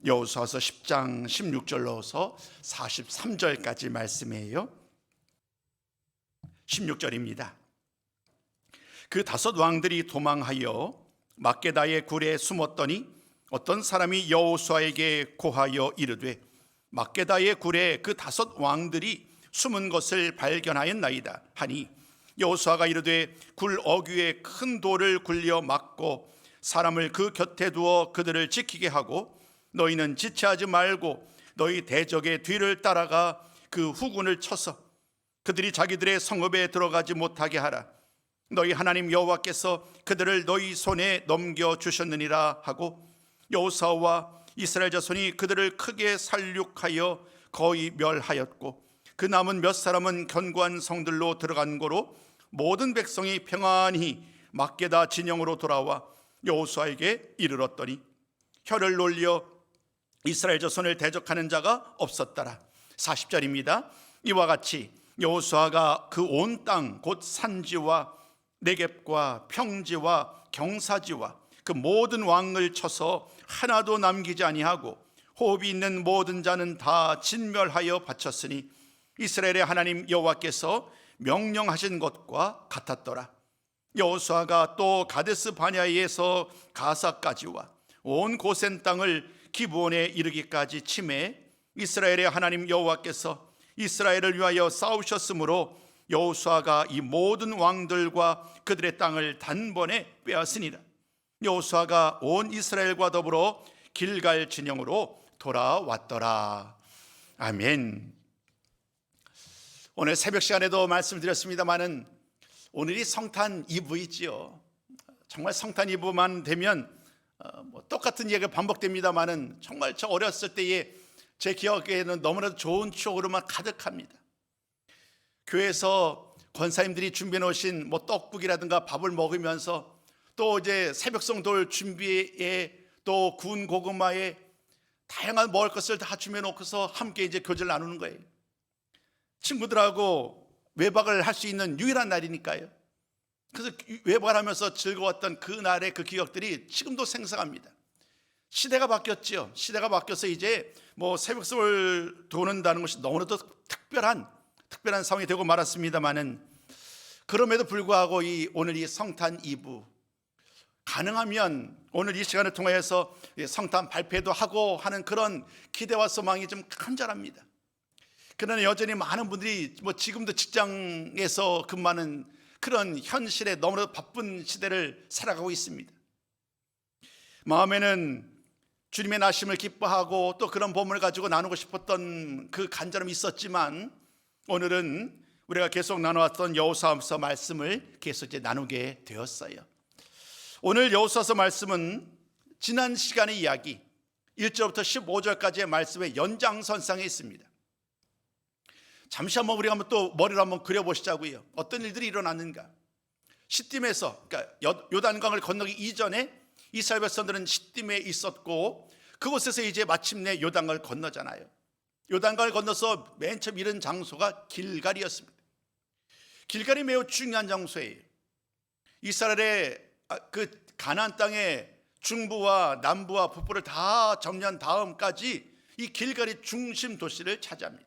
여호수아서 10장 16절로서 43절까지 말씀이에요. 16절입니다. 그 다섯 왕들이 도망하여 막게다의 굴에 숨었더니 어떤 사람이 여호수아에게 고하여 이르되 막게다의 굴에 그 다섯 왕들이 숨은 것을 발견하였나이다 하니, 여호수아가 이르되 굴 어귀에 큰 돌을 굴려 막고 사람을 그 곁에 두어 그들을 지키게 하고, 너희는 지체하지 말고 너희 대적의 뒤를 따라가 그 후군을 쳐서 그들이 자기들의 성읍에 들어가지 못하게 하라. 너희 하나님 여호와께서 그들을 너희 손에 넘겨주셨느니라 하고, 여호수아와 이스라엘 자손이 그들을 크게 살육하여 거의 멸하였고, 그 남은 몇 사람은 견고한 성들로 들어간 고로 모든 백성이 평안히 막게다 진영으로 돌아와 여호수아에게 이르렀더니 혀를 놀려 이스라엘 자손을 대적하는 자가 없었더라. 40절입니다. 이와 같이 여호수아가 그 온 땅 곧 산지와 네겝과 평지와 경사지와 그 모든 왕을 쳐서 하나도 남기지 아니하고 호흡이 있는 모든 자는 다 진멸하여 바쳤으니 이스라엘의 하나님 여호와께서 명령하신 것과 같았더라. 여호수아가 또 가데스 바냐에서 가사까지와 온 고센 땅을 기브온에 이르기까지 치매 이스라엘의 하나님 여호와께서 이스라엘을 위하여 싸우셨으므로 여호수아가 이 모든 왕들과 그들의 땅을 단번에 빼앗으니라. 여호수아가 온 이스라엘과 더불어 길갈 진영으로 돌아왔더라. 아멘. 오늘 새벽 시간에도 말씀드렸습니다마는 오늘이 성탄 이브이지요. 정말 성탄 이브만 되면 똑같은 얘기가 반복됩니다마는 정말 저 어렸을 때의 제 기억에는 너무나도 좋은 추억으로만 가득합니다. 교회에서 권사님들이 준비해 놓으신 떡국이라든가 밥을 먹으면서 또 이제 새벽성돌 준비에 또 구운 고구마에 다양한 먹을 것을 다 준비해 놓고서 함께 이제 교제를 나누는 거예요. 친구들하고 외박을 할 수 있는 유일한 날이니까요. 그래서 외박을 하면서 즐거웠던 그 날의 그 기억들이 지금도 생생합니다. 시대가 바뀌었죠. 시대가 바뀌어서 이제 새벽성을 도는다는 것이 너무나도 특별한 상황이 되고 말았습니다만은, 그럼에도 불구하고 오늘 이 성탄 이브, 가능하면 오늘 이 시간을 통해서 성탄 발표도 하고 하는 그런 기대와 소망이 좀 간절합니다. 그러나 여전히 많은 분들이 지금도 직장에서 근무하는 그런 현실에 너무나도 바쁜 시대를 살아가고 있습니다. 마음에는 주님의 나심을 기뻐하고 또 그런 본문을 가지고 나누고 싶었던 그 간절함이 있었지만, 오늘은 우리가 계속 나누었던 여호수아서 말씀을 계속 이제 나누게 되었어요. 오늘 여호수아서 말씀은 지난 시간의 이야기 1절부터 15절까지의 말씀의 연장선상에 있습니다. 잠시 한번 우리가 또 머리로 한번 그려보시자고요. 어떤 일들이 일어났는가. 시딤에서, 그러니까 요단강을 건너기 이전에 이스라엘 백성들은 시딤에 있었고, 그곳에서 이제 마침내 요단강을 건너잖아요. 요단강을 건너서 맨 처음 이른 장소가 길갈이었습니다. 길갈이 매우 중요한 장소예요. 이스라엘의 그 가나안 땅의 중부와 남부와 북부를 다 정리한 다음까지 이 길갈이 중심 도시를 차지합니다.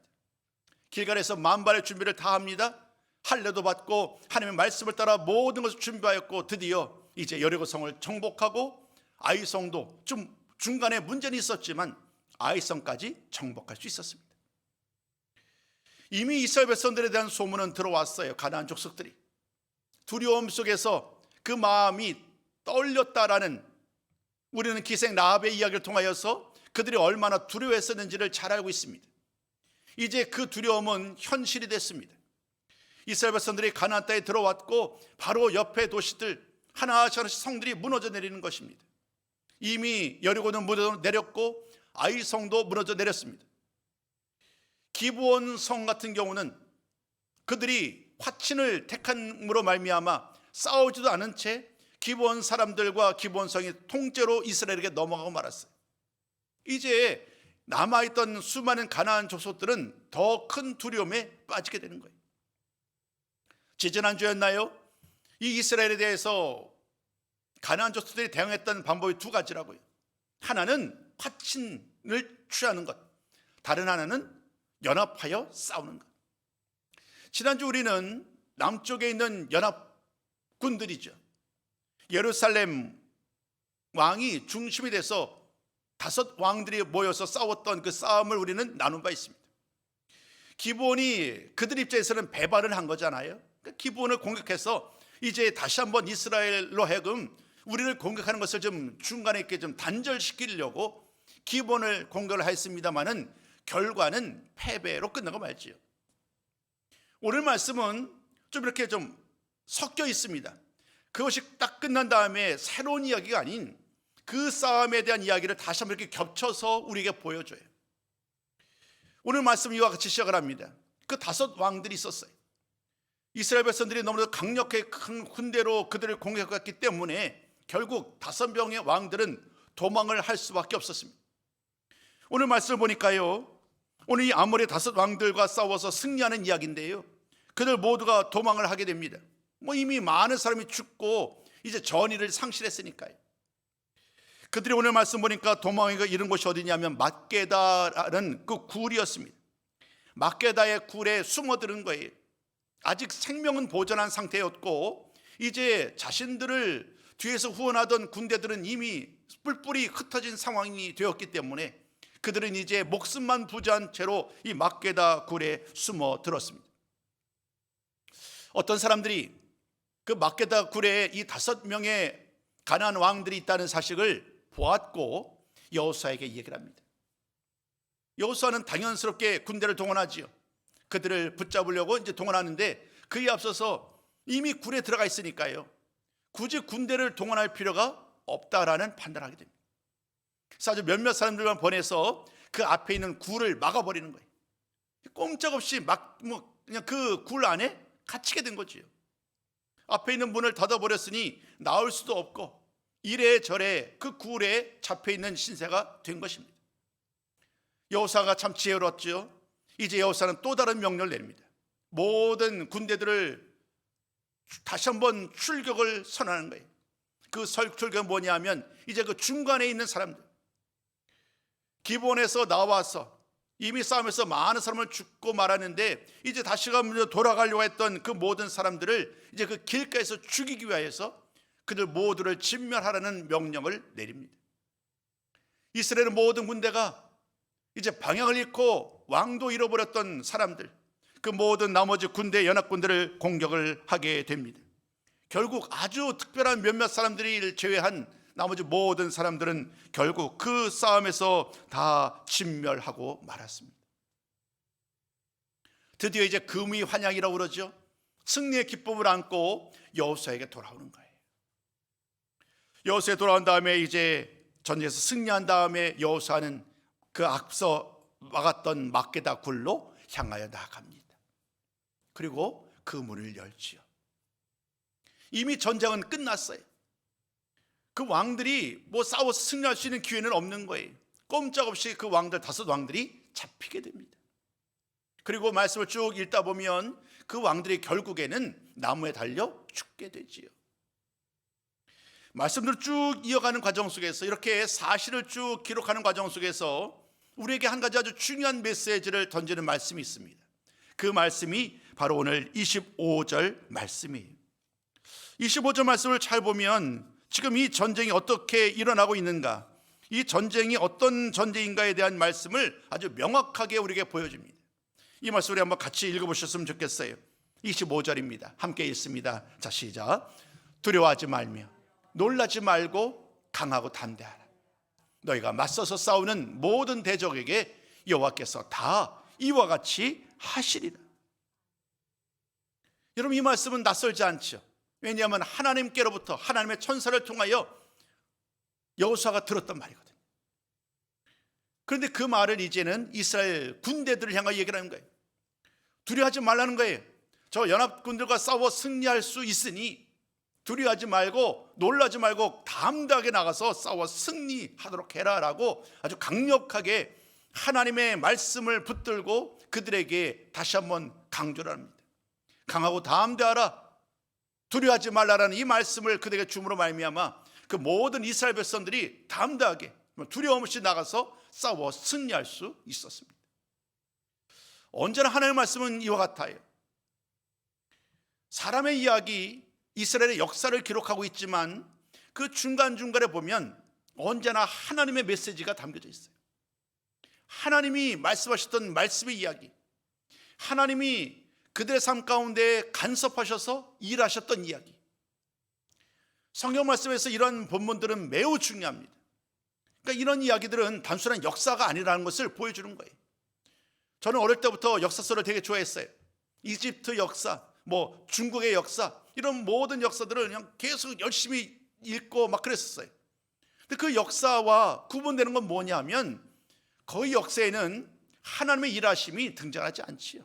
길갈에서 만발의 준비를 다 합니다. 할례도 받고 하나님의 말씀을 따라 모든 것을 준비하였고, 드디어 이제 여리고성을 정복하고, 아이성도 좀 중간에 문제는 있었지만 아이성까지 정복할 수 있었습니다. 이미 이스라엘 백성들에 대한 소문은 들어왔어요. 가나안 족속들이 두려움 속에서 그 마음이 떨렸다라는, 우리는 기생 라합의 이야기를 통하여서 그들이 얼마나 두려워했었는지를 잘 알고 있습니다. 이제 그 두려움은 현실이 됐습니다. 이스라엘 백성들이 가나안 땅에 들어왔고, 바로 옆에 도시들 하나씩 성들이 무너져 내리는 것입니다. 이미 여리고는 무너져 내렸고 아이성도 무너져 내렸습니다. 기브온 성 같은 경우는 그들이 화친을 택함으로 말미암아 싸우지도 않은 채 기브온 사람들과 기브온 성이 통째로 이스라엘에게 넘어가고 말았어요. 이제 남아있던 수많은 가나안 족속들은 더 큰 두려움에 빠지게 되는 거예요. 지지난주였나요? 이 이스라엘에 대해서 가나안 족속들이 대응했던 방법이 두 가지라고요. 하나는 화친 취하는 것, 다른 하나는 연합하여 싸우는 것. 지난주 우리는 남쪽에 있는 연합군들이죠. 예루살렘 왕이 중심이 돼서 5 왕들이 모여서 싸웠던 그 싸움을 우리는 나눈 바 있습니다. 기브온이 그들 입장에서는 배반을 한 거잖아요. 기브온을 공격해서 이제 다시 한번 이스라엘로 하여금 우리를 공격하는 것을 좀 중간에 있게 좀 단절시키려고 기브온을 공격을 했습니다마는 결과는 패배로 끝나고 말지요. 오늘 말씀은 좀 이렇게 좀 섞여 있습니다. 그것이 딱 끝난 다음에 새로운 이야기가 아닌 그 싸움에 대한 이야기를 다시 한번 이렇게 겹쳐서 우리에게 보여줘요. 오늘 말씀 이와 같이 시작을 합니다. 그 5 왕들이 있었어요. 이스라엘 백성들이 너무도 강력하게 큰 군대로 그들을 공격했기 때문에 결국 5명의 왕들은 도망을 할 수밖에 없었습니다. 오늘 말씀을 보니까요, 오늘 이 아모리 5 왕들과 싸워서 승리하는 이야기인데요, 그들 모두가 도망을 하게 됩니다. 이미 많은 사람이 죽고 이제 전의를 상실했으니까요. 그들이 오늘 말씀 보니까 도망하기가 이른 곳이 어디냐면 막게다라는 그 굴이었습니다. 막게다의 굴에 숨어드는 거예요. 아직 생명은 보존한 상태였고 이제 자신들을 뒤에서 후원하던 군대들은 이미 뿔뿔이 흩어진 상황이 되었기 때문에 그들은 이제 목숨만 부지한 채로 이 막게다 굴에 숨어들었습니다. 어떤 사람들이 그 막게다 굴에 이 5명의 가나안 왕들이 있다는 사실을 보았고 여호수아에게 얘기를 합니다. 여호수아는 당연스럽게 군대를 동원하지요. 그들을 붙잡으려고 이제 동원하는데 그에 앞서서 이미 굴에 들어가 있으니까요, 굳이 군대를 동원할 필요가 없다라는 판단을 하게 됩니다. 그래서 아주 몇몇 사람들만 보내서 그 앞에 있는 굴을 막아버리는 거예요. 꼼짝없이 그냥 그 굴 안에 갇히게 된 거지요. 앞에 있는 문을 닫아버렸으니 나올 수도 없고 이래저래 그 굴에 잡혀있는 신세가 된 것입니다. 여호수아가 참 지혜로웠죠. 이제 여호수아는 또 다른 명령을 내립니다. 모든 군대들을 다시 한번 출격을 선언하는 거예요. 그 출격은 뭐냐 하면 이제 그 중간에 있는 사람들, 기브온에서 나와서 이미 싸움에서 많은 사람을 죽고 말았는데 이제 다시금 돌아가려고 했던 그 모든 사람들을 이제 그 길가에서 죽이기 위하여서 그들 모두를 진멸하라는 명령을 내립니다. 이스라엘의 모든 군대가 이제 방향을 잃고 왕도 잃어버렸던 사람들, 그 모든 나머지 군대 연합군들을 공격을 하게 됩니다. 결국 아주 특별한 몇몇 사람들을 제외한 나머지 모든 사람들은 결국 그 싸움에서 다 진멸하고 말았습니다. 드디어 이제 금이 환향이라고 그러죠. 승리의 기쁨을 안고 여호수아에게 돌아오는 거예요. 여호수아에 돌아온 다음에 이제 전쟁에서 승리한 다음에 여호수아는 그 앞서 막았던 막게다 굴로 향하여 나아갑니다. 그리고 그 문을 열지요. 이미 전쟁은 끝났어요. 그 왕들이 싸워서 승리할 수 있는 기회는 없는 거예요. 꼼짝없이 그 왕들 5 왕들이 잡히게 됩니다. 그리고 말씀을 쭉 읽다 보면 그 왕들이 결국에는 나무에 달려 죽게 되지요. 말씀들을 쭉 이어가는 과정 속에서 이렇게 사실을 쭉 기록하는 과정 속에서 우리에게 한 가지 아주 중요한 메시지를 던지는 말씀이 있습니다. 그 말씀이 바로 오늘 25절 말씀이에요. 25절 말씀을 잘 보면 지금 이 전쟁이 어떻게 일어나고 있는가, 이 전쟁이 어떤 전쟁인가에 대한 말씀을 아주 명확하게 우리에게 보여줍니다. 이 말씀을 한번 같이 읽어보셨으면 좋겠어요. 25절입니다. 함께 읽습니다. 자, 시작. 두려워하지 말며 놀라지 말고 강하고 담대하라. 너희가 맞서서 싸우는 모든 대적에게 여호와께서 다 이와 같이 하시리라. 여러분, 이 말씀은 낯설지 않죠. 왜냐하면 하나님께로부터 하나님의 천사를 통하여 여호수아가 들었던 말이거든요. 그런데 그 말을 이제는 이스라엘 군대들을 향하여 얘기를 하는 거예요. 두려워하지 말라는 거예요. 저 연합군들과 싸워 승리할 수 있으니 두려워하지 말고 놀라지 말고 담대하게 나가서 싸워 승리하도록 해라라고 아주 강력하게 하나님의 말씀을 붙들고 그들에게 다시 한번 강조를 합니다. 강하고 담대하라, 두려워하지 말라라는 이 말씀을 그들에게 줌으로 말미암아 그 모든 이스라엘 백성들이 담대하게 두려움 없이 나가서 싸워 승리할 수 있었습니다. 언제나 하나님의 말씀은 이와 같아요. 사람의 이야기, 이스라엘의 역사를 기록하고 있지만 그 중간중간에 보면 언제나 하나님의 메시지가 담겨져 있어요. 하나님이 말씀하셨던 말씀의 이야기, 하나님이 그들의 삶 가운데 간섭하셔서 일하셨던 이야기. 성경 말씀에서 이런 본문들은 매우 중요합니다. 그러니까 이런 이야기들은 단순한 역사가 아니라는 것을 보여주는 거예요. 저는 어릴 때부터 역사서를 되게 좋아했어요. 이집트 역사, 중국의 역사, 이런 모든 역사들을 그냥 계속 열심히 읽고 막 그랬었어요. 근데 그 역사와 구분되는 건 뭐냐면 거의 역사에는 하나님의 일하심이 등장하지 않지요.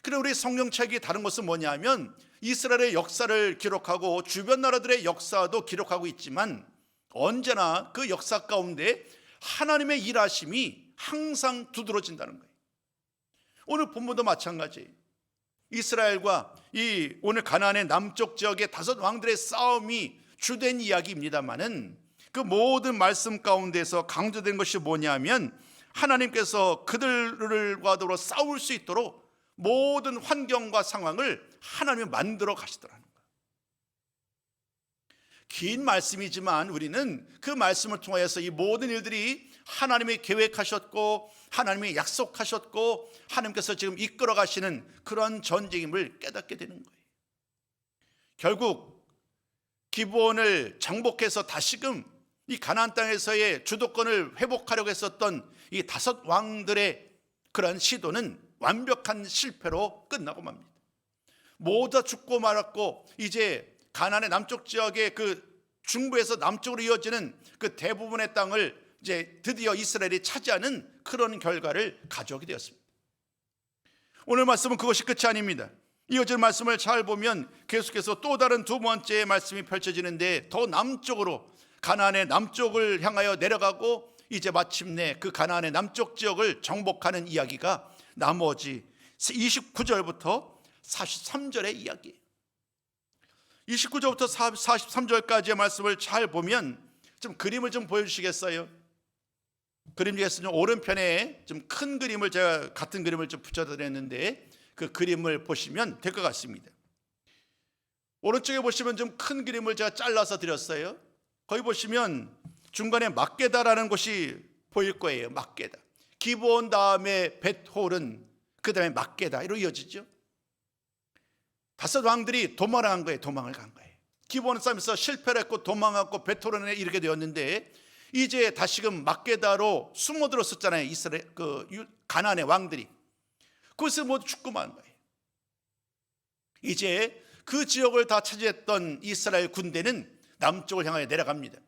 그리고 우리 성경책이 다른 것은 뭐냐면 이스라엘의 역사를 기록하고 주변 나라들의 역사도 기록하고 있지만 언제나 그 역사 가운데 하나님의 일하심이 항상 두드러진다는 거예요. 오늘 본문도 마찬가지예요. 이스라엘과 이 오늘 가나안의 남쪽 지역의 5 왕들의 싸움이 주된 이야기입니다만은 그 모든 말씀 가운데서 강조된 것이 뭐냐면 하나님께서 그들과 더불어 싸울 수 있도록 모든 환경과 상황을 하나님이 만들어 가시더라는 거예요. 긴 말씀이지만 우리는 그 말씀을 통하여서 이 모든 일들이 하나님이 계획하셨고 하나님이 약속하셨고 하나님께서 지금 이끌어 가시는 그런 전쟁임을 깨닫게 되는 거예요. 결국 기브온을 정복해서 다시금 이 가나안 땅에서의 주도권을 회복하려고 했었던 이 5 왕들의 그런 시도는 완벽한 실패로 끝나고 맙니다. 모두 다 죽고 말았고 이제 가나안의 남쪽 지역의 그 중부에서 남쪽으로 이어지는 그 대부분의 땅을 이제 드디어 이스라엘이 차지하는 그런 결과를 가져오게 되었습니다. 오늘 말씀은 그것이 끝이 아닙니다. 이어질 말씀을 잘 보면 계속해서 또 다른 2번째 말씀이 펼쳐지는데 더 남쪽으로 가나안의 남쪽을 향하여 내려가고 이제 마침내 그 가나안의 남쪽 지역을 정복하는 이야기가 나머지 29절부터 43절의 이야기예요. 29절부터 43절까지의 말씀을 잘 보면 좀 그림을 좀 보여주시겠어요? 그림 중에서 오른편에 좀 큰 그림을 제가 같은 그림을 좀 붙여드렸는데 그 그림을 보시면 될 것 같습니다. 오른쪽에 보시면 좀 큰 그림을 제가 잘라서 드렸어요. 거기 보시면 중간에 막게다라는 곳이 보일 거예요. 막게다. 기브온 다음에 벳홀은 그 다음에 막게다로 이어지죠. 5 왕들이 도망을 간 거예요. 기브온 싸움에서 실패를 했고 도망하고 벳홀에 이르게 되었는데 이제 다시금 막게다로 숨어들었었잖아요. 이스라엘 가나안의 왕들이. 그것을 모두 죽고 만 거예요. 이제 그 지역을 다 차지했던 이스라엘 군대는 남쪽을 향하여 내려갑니다.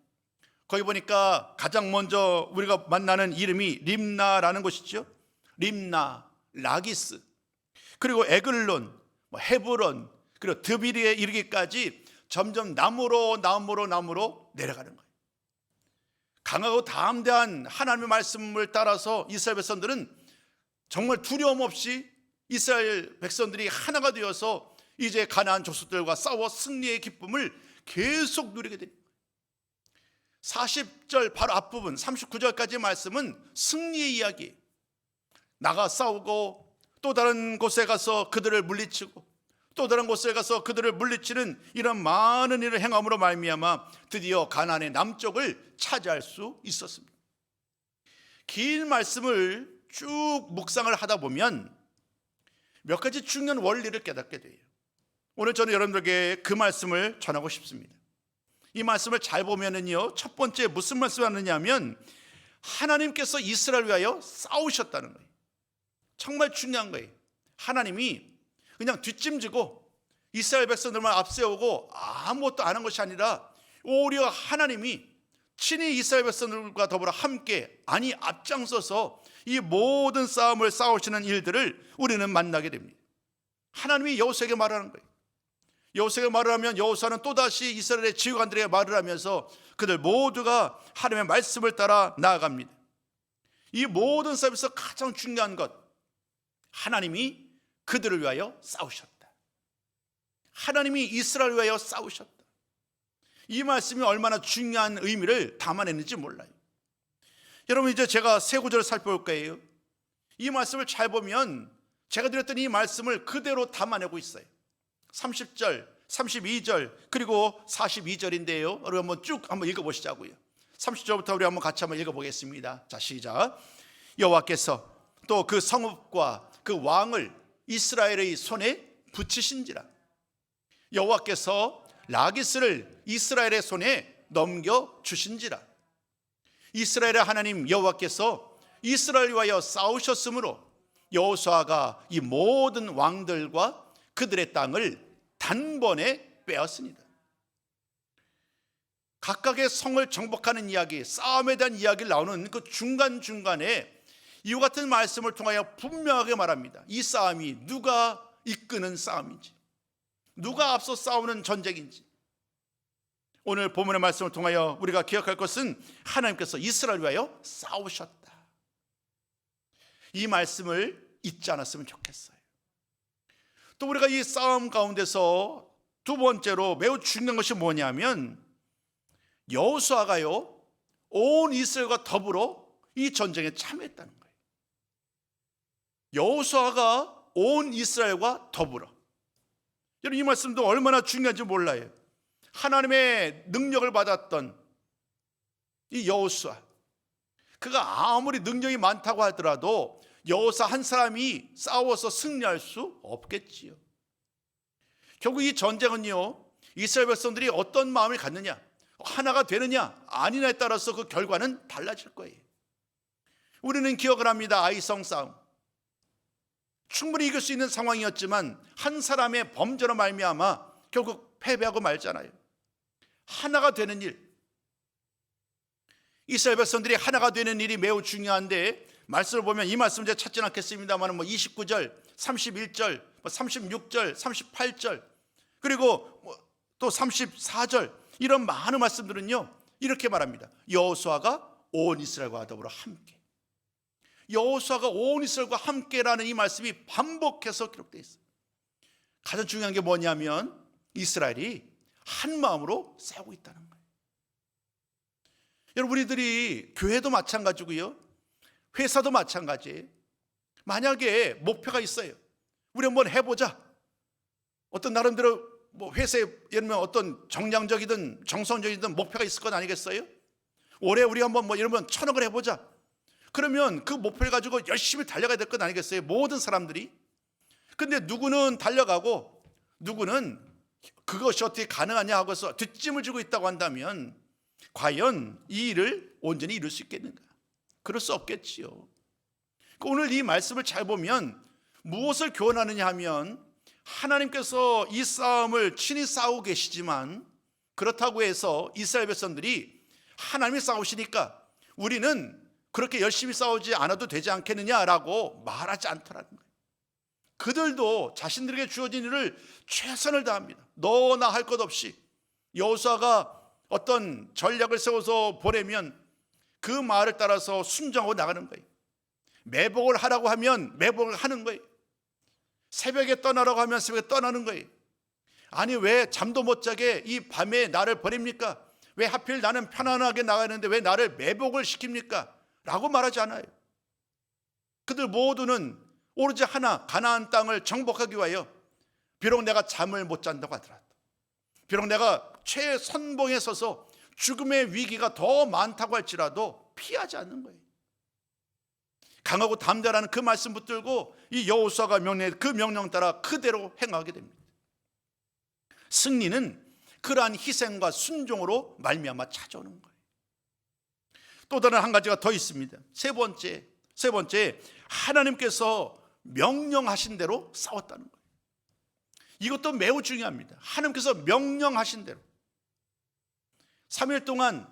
거기 보니까 가장 먼저 우리가 만나는 이름이 림나라는 곳이죠. 림나, 라기스, 그리고 에글론, 헤브론, 그리고 드비리에 이르기까지 점점 남으로 내려가는 거예요. 강하고 담대한 하나님의 말씀을 따라서 이스라엘 백성들은 정말 두려움 없이 이스라엘 백성들이 하나가 되어서 이제 가나안 족속들과 싸워 승리의 기쁨을 계속 누리게 됩니다. 40절 바로 앞부분 39절까지의 말씀은 승리의 이야기. 나가 싸우고 또 다른 곳에 가서 그들을 물리치고 또 다른 곳에 가서 그들을 물리치는 이런 많은 일을 행함으로 말미암아 드디어 가나안의 남쪽을 차지할 수 있었습니다. 긴 말씀을 쭉 묵상을 하다 보면 몇 가지 중요한 원리를 깨닫게 돼요. 오늘 저는 여러분들에게 그 말씀을 전하고 싶습니다. 이 말씀을 잘 보면은요, 첫 번째 무슨 말씀을 하느냐면 하나님께서 이스라엘을 위하여 싸우셨다는 거예요. 정말 중요한 거예요. 하나님이 그냥 뒷짐지고 이스라엘 백성들만 앞세우고 아무것도 안 한 것이 아니라 오히려 하나님이 친히 이스라엘 백성들과 더불어 함께 앞장서서 이 모든 싸움을 싸우시는 일들을 우리는 만나게 됩니다. 하나님이 여호수아에게 말하는 거예요. 여호수아에게 말을 하면 여호수아는 또다시 이스라엘의 지휘관들에게 말을 하면서 그들 모두가 하나님의 말씀을 따라 나아갑니다. 이 모든 싸움에서 가장 중요한 것, 하나님이 그들을 위하여 싸우셨다. 하나님이 이스라엘을 위하여 싸우셨다. 이 말씀이 얼마나 중요한 의미를 담아냈는지 몰라요. 여러분, 이제 제가 세 구절을 살펴볼 거예요. 이 말씀을 잘 보면 제가 드렸던 이 말씀을 그대로 담아내고 있어요. 30절, 32절, 그리고 42절인데요. 우리 한번 쭉 한번 읽어보시자고요. 30절부터 우리 한번 같이 한번 읽어보겠습니다. 자, 시작. 여호와께서 또 그 성읍과 그 왕을 이스라엘의 손에 붙이신지라. 여호와께서 라기스를 이스라엘의 손에 넘겨주신지라. 이스라엘의 하나님 여호와께서 이스라엘 위하여 싸우셨으므로 여호수아가 이 모든 왕들과 그들의 땅을 단번에 빼앗습니다. 각각의 성을 정복하는 이야기, 싸움에 대한 이야기를 나오는 그 중간중간에 이와 같은 말씀을 통하여 분명하게 말합니다. 이 싸움이 누가 이끄는 싸움인지, 누가 앞서 싸우는 전쟁인지. 오늘 본문의 말씀을 통하여 우리가 기억할 것은 하나님께서 이스라엘 위하여 싸우셨다. 이 말씀을 잊지 않았으면 좋겠어요. 또 우리가 이 싸움 가운데서 두 번째로 매우 중요한 것이 뭐냐면 여호수아가요 온 이스라엘과 더불어 이 전쟁에 참여했다는 거예요. 여호수아가 온 이스라엘과 더불어. 여러분, 이 말씀도 얼마나 중요한지 몰라요. 하나님의 능력을 받았던 이 여호수아, 그가 아무리 능력이 많다고 하더라도 여호수아 한 사람이 싸워서 승리할 수 없겠지요. 결국 이 전쟁은요, 이스라엘 백성들이 어떤 마음을 갖느냐, 하나가 되느냐 아니냐에 따라서 그 결과는 달라질 거예요. 우리는 기억을 합니다. 아이성 싸움, 충분히 이길 수 있는 상황이었지만 한 사람의 범죄로 말미암아 결국 패배하고 말잖아요. 하나가 되는 일, 이스라엘 백성들이 하나가 되는 일이 매우 중요한데, 말씀을 보면 이 말씀 제가 찾지는 않겠습니다만 29절, 31절, 36절, 38절, 그리고 또 34절, 이런 많은 말씀들은요 이렇게 말합니다. 여호수아가 온 이스라엘과 더불어 함께. 여호수아가 온 이스라엘과 함께라는 이 말씀이 반복해서 기록되어 있어요. 가장 중요한 게 뭐냐면 이스라엘이 한 마음으로 싸우고 있다는 거예요. 여러분, 우리들이 교회도 마찬가지고요, 회사도 마찬가지예요. 만약에 목표가 있어요. 우리 한번 해보자. 어떤 나름대로 회사에 예를 들면 어떤 정량적이든 정성적이든 목표가 있을 것 아니겠어요? 올해 우리 한번 이러면 1,000억을 해보자. 그러면 그 목표를 가지고 열심히 달려가야 될 것 아니겠어요? 모든 사람들이. 근데 누구는 달려가고 누구는 그것이 어떻게 가능하냐 하고서 뒷짐을 지고 있다고 한다면 과연 이 일을 온전히 이룰 수 있겠는가? 그럴 수 없겠지요. 오늘 이 말씀을 잘 보면 무엇을 교훈하느냐 하면, 하나님께서 이 싸움을 친히 싸우고 계시지만 그렇다고 해서 이스라엘 백성들이 하나님이 싸우시니까 우리는 그렇게 열심히 싸우지 않아도 되지 않겠느냐라고 말하지 않더라는 거예요. 그들도 자신들에게 주어진 일을 최선을 다합니다. 너나 할 것 없이. 여호수아가 어떤 전략을 세워서 보내면 그 말을 따라서 순종하고 나가는 거예요. 매복을 하라고 하면 매복을 하는 거예요. 새벽에 떠나라고 하면 새벽에 떠나는 거예요. 아니, 왜 잠도 못 자게 이 밤에 나를 버립니까? 왜 하필 나는 편안하게 나가는데 왜 나를 매복을 시킵니까? 라고 말하지 않아요. 그들 모두는 오로지 하나, 가나안 땅을 정복하기 위하여 비록 내가 잠을 못 잔다고 하더라도, 비록 내가 최선봉에 서서 죽음의 위기가 더 많다고 할지라도 피하지 않는 거예요. 강하고 담대라는 그 말씀 붙들고 이 여호수아가 명령한 그 명령 따라 그대로 행하게 됩니다. 승리는 그러한 희생과 순종으로 말미암아 찾아오는 거예요. 또 다른 한 가지가 더 있습니다. 세 번째, 하나님께서 명령하신 대로 싸웠다는 거예요. 이것도 매우 중요합니다. 하나님께서 명령하신 대로 3일 동안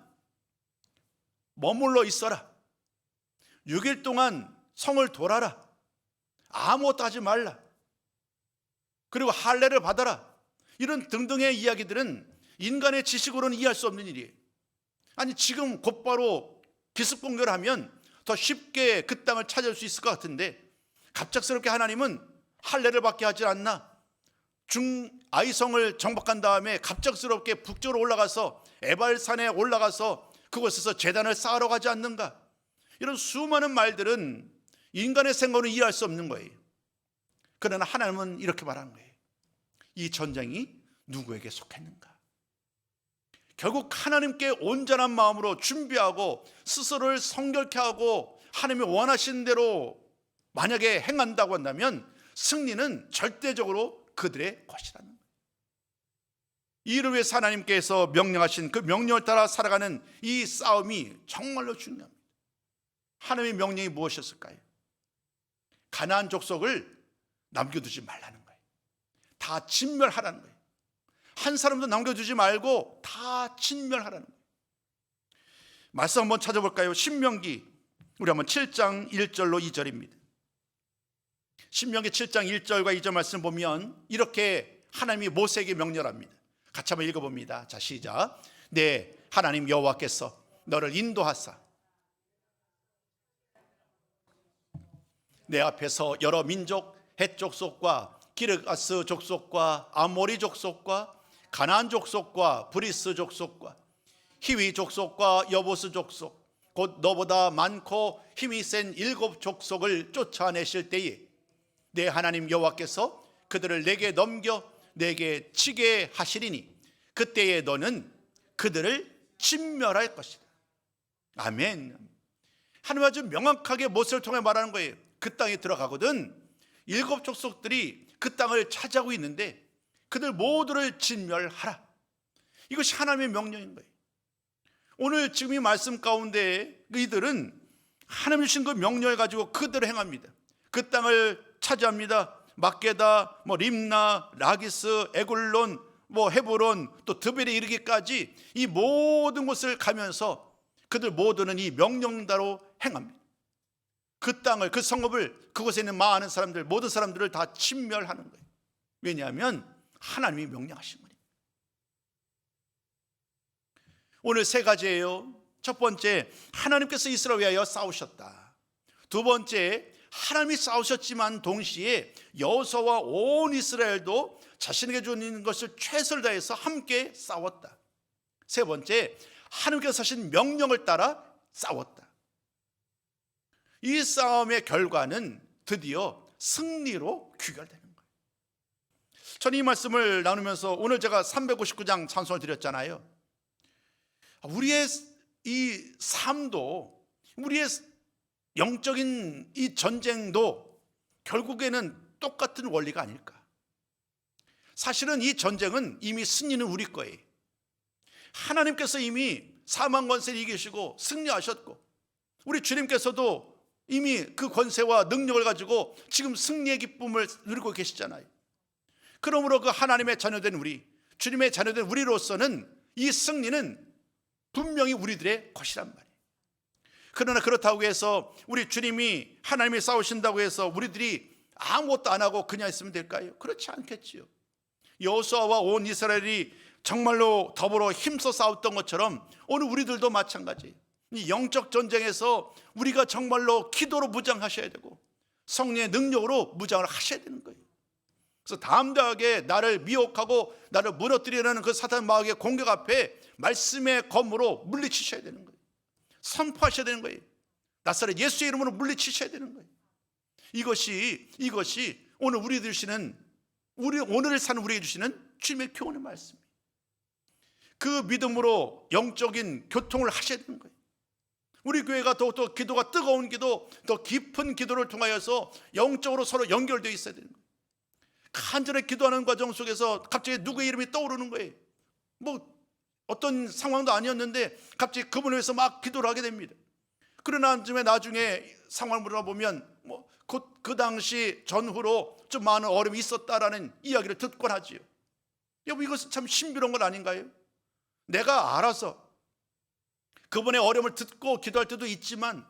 머물러 있어라, 6일 동안 성을 돌아라, 아무것도 하지 말라, 그리고 할례를 받아라, 이런 등등의 이야기들은 인간의 지식으로는 이해할 수 없는 일이에요. 아니, 지금 곧바로 기습공격을 하면 더 쉽게 그 땅을 찾을 수 있을 것 같은데 갑작스럽게 하나님은 할례를 받게 하지 않나, 중아이성을 정복한 다음에 갑작스럽게 북쪽으로 올라가서 에발산에 올라가서 그곳에서 제단을 쌓으러 가지 않는가? 이런 수많은 말들은 인간의 생각으로 이해할 수 없는 거예요. 그러나 하나님은 이렇게 말하는 거예요. 이 전쟁이 누구에게 속했는가? 결국 하나님께 온전한 마음으로 준비하고 스스로를 성결케 하고 하나님이 원하시는 대로 만약에 행한다고 한다면 승리는 절대적으로 그들의 것이라는 거예요. 이를 위해서 하나님께서 명령하신 그 명령을 따라 살아가는 이 싸움이 정말로 중요합니다. 하나님의 명령이 무엇이었을까요? 가나안 족속을 남겨두지 말라는 거예요. 다 진멸하라는 거예요. 한 사람도 남겨두지 말고 다 진멸하라는 거예요. 말씀 한번 찾아볼까요? 신명기 우리 한번 7장 1절로 2절입니다. 신명기 7장 1절과 2절 말씀 보면 이렇게 하나님이 모세에게 명령합니다. 같이 한번 읽어봅니다. 자, 시작. 네, 하나님 여호와께서 너를 인도하사 내 앞에서 여러 민족 헷 족속과 기르가스 족속과 아모리 족속과 가나안 족속과 브리스 족속과 히위 족속과 여보스 족속 곧 너보다 많고 힘이 센 7 족속을 쫓아내실 때에 내 하나님 여호와께서 그들을 내게 넘겨 내게 치게 하시리니 그때에 너는 그들을 진멸할 것이다. 아멘. 하나님 아주 명확하게 모세를 통해 말하는 거예요. 그 땅에 들어가거든 7 족속들이 그 땅을 차지하고 있는데 그들 모두를 진멸하라. 이것이 하나님의 명령인 거예요. 오늘 지금 이 말씀 가운데 이들은 하나님 주신 그 명령을 가지고 그대로 행합니다. 그 땅을 차지합니다. 막게다, 림나, 라기스, 에굴론, 헤브론, 또 드벨에 이르기까지 이 모든 곳을 가면서 그들 모두는 이 명령대로 행합니다. 그 땅을, 그 성읍을, 그곳에 있는 많은 사람들, 모든 사람들을 다 진멸하는 거예요. 왜냐하면 하나님이 명령하신 거예요. 오늘 3가지예요. 첫 번째, 하나님께서 이스라엘 위하여 싸우셨다. 두 번째, 하나님이 싸우셨지만 동시에 여호수아와 온 이스라엘도 자신에게 주는 것을 최선을 다해서 함께 싸웠다. 세 번째, 하나님께서 하신 명령을 따라 싸웠다. 이 싸움의 결과는 드디어 승리로 귀결되는 거예요. 저는 이 말씀을 나누면서 오늘 제가 359장 찬송을 드렸잖아요. 우리의 이 삶도, 우리의 영적인 이 전쟁도 결국에는 똑같은 원리가 아닐까. 사실은 이 전쟁은 이미 승리는 우리 거예요. 하나님께서 이미 사망 권세를 이기시고 승리하셨고 우리 주님께서도 이미 그 권세와 능력을 가지고 지금 승리의 기쁨을 누리고 계시잖아요. 그러므로 그 하나님의 자녀된 우리, 주님의 자녀된 우리로서는 이 승리는 분명히 우리들의 것이란 말이에요. 그러나 그렇다고 해서 우리 주님이 하나님이 싸우신다고 해서 우리들이 아무것도 안 하고 그냥 있으면 될까요? 그렇지 않겠지요. 여호수아와 온 이스라엘이 정말로 더불어 힘써 싸웠던 것처럼 오늘 우리들도 마찬가지예요. 이 영적 전쟁에서 우리가 정말로 기도로 무장하셔야 되고 성령의 능력으로 무장을 하셔야 되는 거예요. 그래서 담대하게 나를 미혹하고 나를 무너뜨리려는 그 사탄 마귀의 공격 앞에 말씀의 검으로 물리치셔야 되는 거예요. 선포하셔야 되는 거예요. 나사렛 예수의 이름으로 물리치셔야 되는 거예요. 이것이 오늘 우리들 주시는, 오늘을 사는 우리에게 주시는 주님의 교훈의 말씀이에요. 그 믿음으로 영적인 교통을 하셔야 되는 거예요. 우리 교회가 더욱더 기도가 뜨거운 기도, 더 깊은 기도를 통하여서 영적으로 서로 연결되어 있어야 되는 거예요. 간절히 기도하는 과정 속에서 갑자기 누구의 이름이 떠오르는 거예요. 어떤 상황도 아니었는데 갑자기 그분을 위해서 막 기도를 하게 됩니다. 그러나 나중에 상황을 물어보면 곧 그 당시 전후로 좀 많은 어려움이 있었다라는 이야기를 듣곤 하지요. 여러분, 이것은 참 신비로운 것 아닌가요? 내가 알아서 그분의 어려움을 듣고 기도할 때도 있지만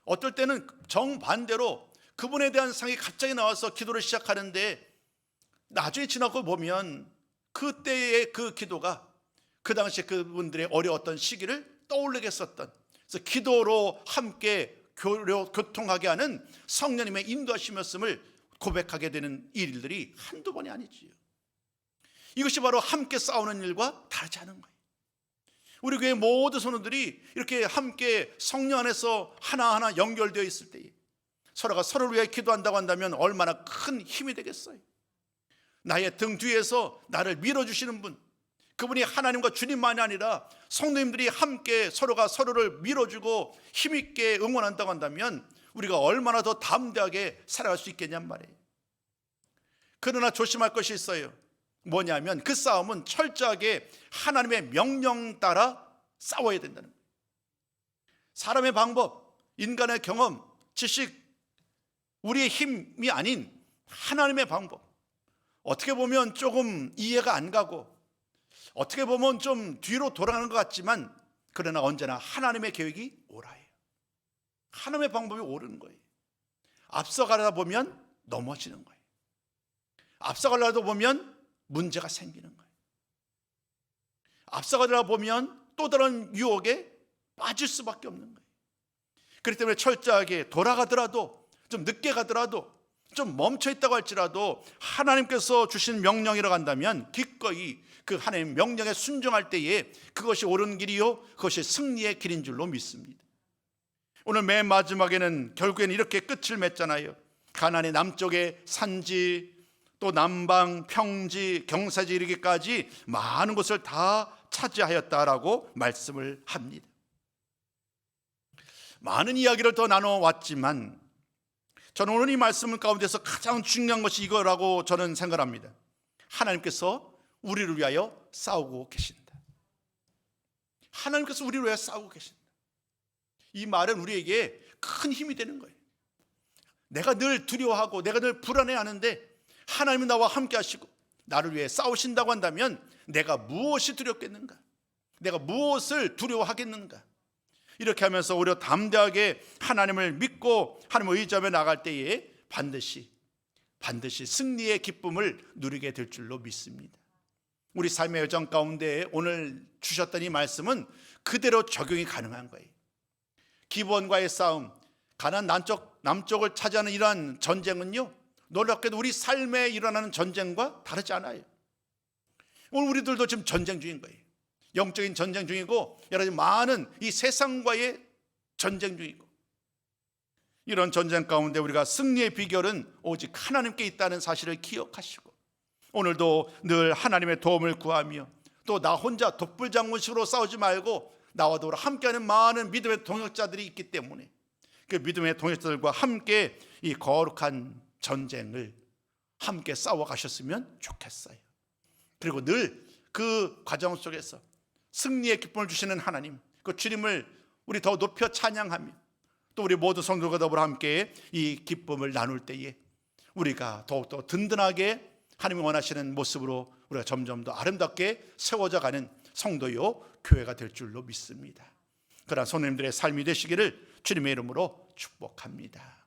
어떨 때는 정반대로 그분에 대한 상이 갑자기 나와서 기도를 시작하는데 나중에 지나고 보면 그때의 그 기도가 그 당시에 그분들의 어려웠던 시기를 떠올리게 했었던, 그래서 기도로 함께 교통하게 하는 성령님의 인도하심이었음을 고백하게 되는 일들이 한두 번이 아니지요. 이것이 바로 함께 싸우는 일과 다르지 않은 거예요. 우리 교회 모든 성도들이 이렇게 함께 성령 안에서 하나하나 연결되어 있을 때에 서로가 서로를 위해 기도한다고 한다면 얼마나 큰 힘이 되겠어요. 나의 등 뒤에서 나를 밀어주시는 분, 그분이 하나님과 주님만이 아니라 성도님들이 함께 서로가 서로를 밀어주고 힘있게 응원한다고 한다면 우리가 얼마나 더 담대하게 살아갈 수 있겠냔 말이에요. 그러나 조심할 것이 있어요. 뭐냐면 그 싸움은 철저하게 하나님의 명령 따라 싸워야 된다는 거예요. 사람의 방법, 인간의 경험, 지식, 우리의 힘이 아닌 하나님의 방법, 어떻게 보면 조금 이해가 안 가고 어떻게 보면 좀 뒤로 돌아가는 것 같지만 그러나 언제나 하나님의 계획이 옳아요. 하나님의 방법이 옳은 거예요. 앞서가다 보면 넘어지는 거예요. 앞서가려다 보면 문제가 생기는 거예요. 앞서가다 보면 또 다른 유혹에 빠질 수밖에 없는 거예요. 그렇기 때문에 철저하게 돌아가더라도, 좀 늦게 가더라도, 좀 멈춰있다고 할지라도 하나님께서 주신 명령이라고 한다면 기꺼이 그 하나님의 명령에 순종할 때에 그것이 옳은 길이요, 그것이 승리의 길인 줄로 믿습니다. 오늘 맨 마지막에는 결국에는 이렇게 끝을 맺잖아요. 가나안의 남쪽의 산지, 또 남방, 평지, 경사지 이르기까지 많은 곳을 다 차지하였다라고 말씀을 합니다. 많은 이야기를 더 나눠왔지만 저는 오늘 이 말씀 가운데서 가장 중요한 것이 이거라고 저는 생각합니다. 하나님께서 우리를 위하여 싸우고 계신다. 하나님께서 우리를 위하여 싸우고 계신다. 이 말은 우리에게 큰 힘이 되는 거예요. 내가 늘 두려워하고 내가 늘 불안해하는데 하나님은 나와 함께 하시고 나를 위해 싸우신다고 한다면 내가 무엇이 두렵겠는가? 내가 무엇을 두려워하겠는가? 이렇게 하면서 오히려 담대하게 하나님을 믿고 하나님을 의지하며 나갈 때에 반드시 승리의 기쁨을 누리게 될 줄로 믿습니다. 우리 삶의 여정 가운데 오늘 주셨던 이 말씀은 그대로 적용이 가능한 거예요. 기브온과의 싸움, 가나안 남쪽을 차지하는 이러한 전쟁은요, 놀랍게도 우리 삶에 일어나는 전쟁과 다르지 않아요. 오늘 우리들도 지금 전쟁 중인 거예요. 영적인 전쟁 중이고 여러 가지 많은 이 세상과의 전쟁 중이고, 이런 전쟁 가운데 우리가 승리의 비결은 오직 하나님께 있다는 사실을 기억하시고 오늘도 늘 하나님의 도움을 구하며 또 나 혼자 독불장군식으로 싸우지 말고 나와 더불어 함께하는 많은 믿음의 동역자들이 있기 때문에 그 믿음의 동역자들과 함께 이 거룩한 전쟁을 함께 싸워 가셨으면 좋겠어요. 그리고 늘 그 과정 속에서 승리의 기쁨을 주시는 하나님, 그 주님을 우리 더 높여 찬양하며 또 우리 모두 성도가 더불어 함께 이 기쁨을 나눌 때에 우리가 더욱더 든든하게 하나님이 원하시는 모습으로 우리가 점점 더 아름답게 세워져 가는 성도요 교회가 될 줄로 믿습니다. 그러한 성도님들의 삶이 되시기를 주님의 이름으로 축복합니다.